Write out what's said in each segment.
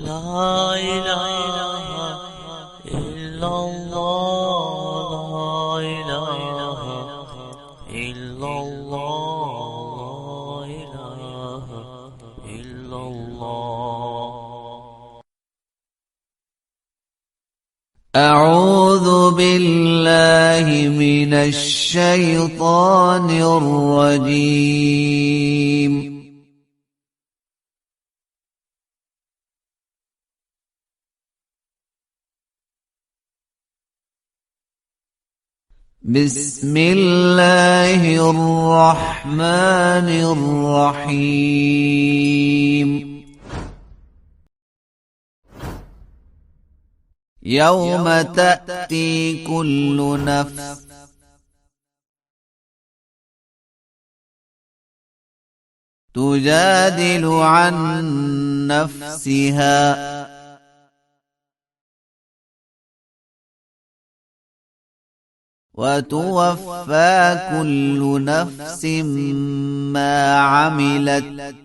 لا إله إلا الله لا إله إلا الله لا إله إلا الله. أعوذ بالله من الشيطان الرجيم. بسم الله الرحمن الرحيم. يوم تأتي كل نفس تجادل عن نفسها وتوفى كل نفس ما عملت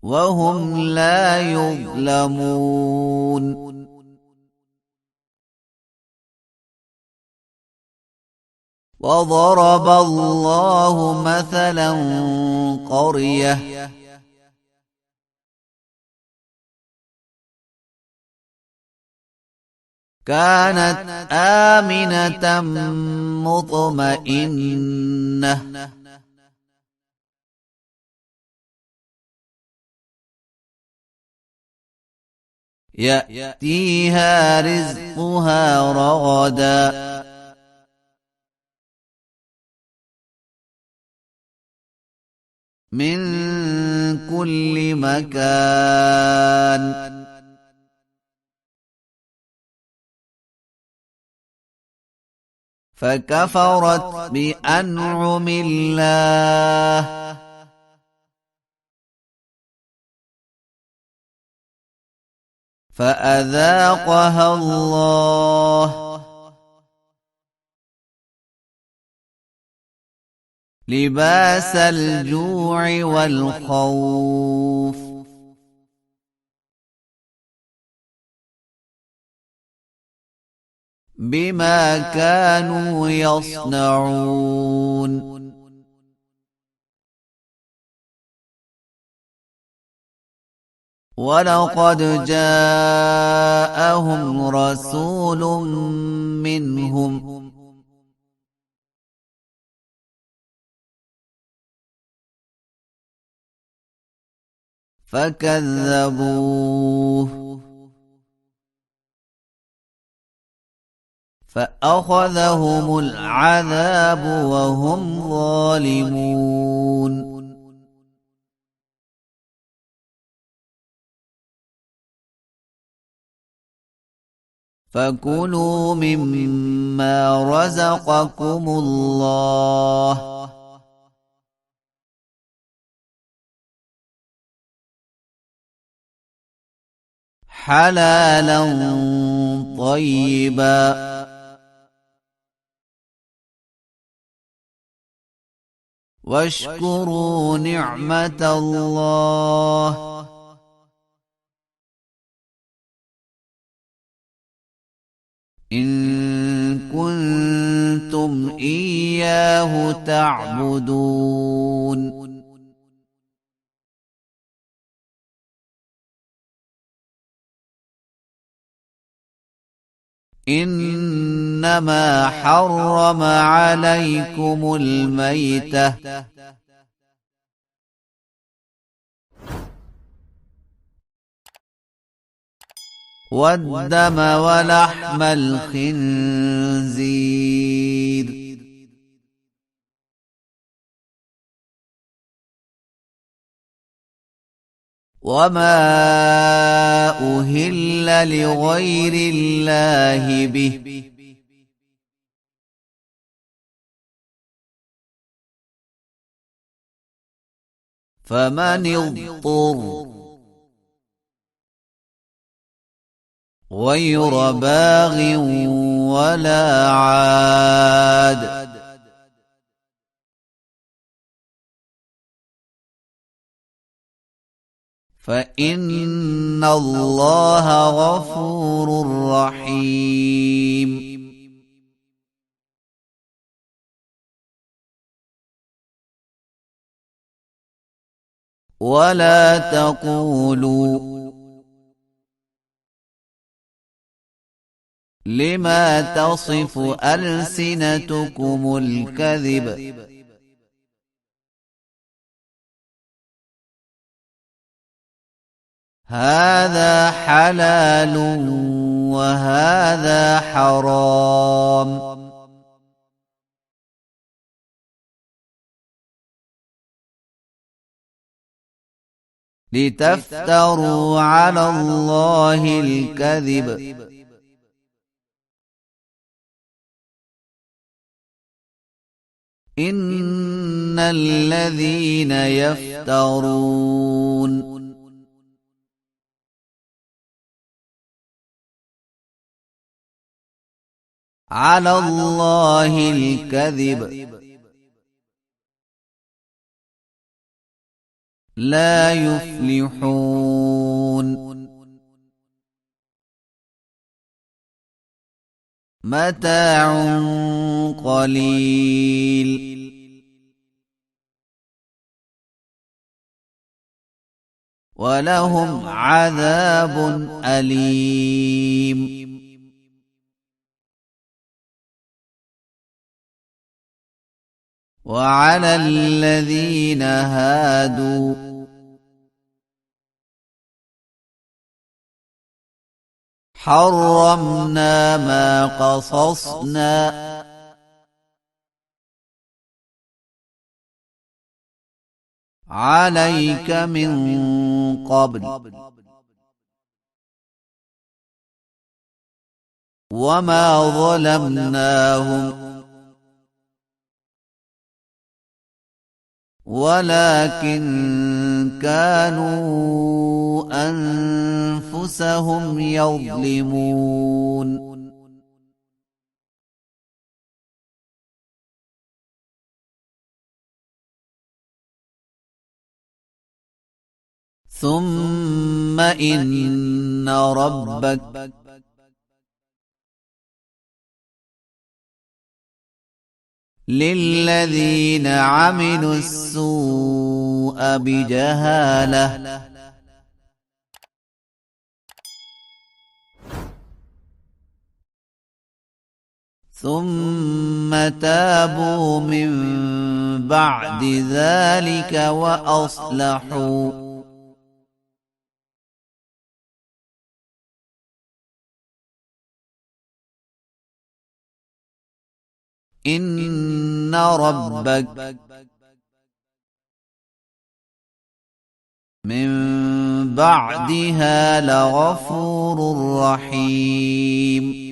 وهم لا يظلمون. وضرب الله مثلا قرية كانت آمنة مطمئنة يأتيها رزقها رغدا من كل مكان فكفرت بأنعم الله فأذاقها الله لباس الجوع والخوف بما كانوا يصنعون. ولقد جاءهم رسول منهم فكذبوه فأخذهم العذاب وهم ظالمون. فكلوا مما رزقكم الله حلالا طيبا واشكروا نعمة الله إن كنتم إياه تعبدون. إنما حرم عليكم الميتة والدم ولحم الخنزير وما أهل لغير الله به فمن اضطر غير باغ ولا عاد فإن الله غفور رحيم ولا تقولوا لما تصف ألسنتكم الكذب هذا حلال وهذا حرام لتفتروا على الله الكذب إن الذين يفترون على الله الكذب لا يفلحون متاع قليل ولهم عذاب أليم وعلى الذين هادوا حرمنا ما قصصنا عليك من قبل وما ظلمناهم ولكن كانوا أنفسهم يظلمون ثم إن ربك للذين عملوا السوء بجهالة ثم تابوا من بعد ذلك وأصلحوا إن ربك من بعدها لغفور رحيم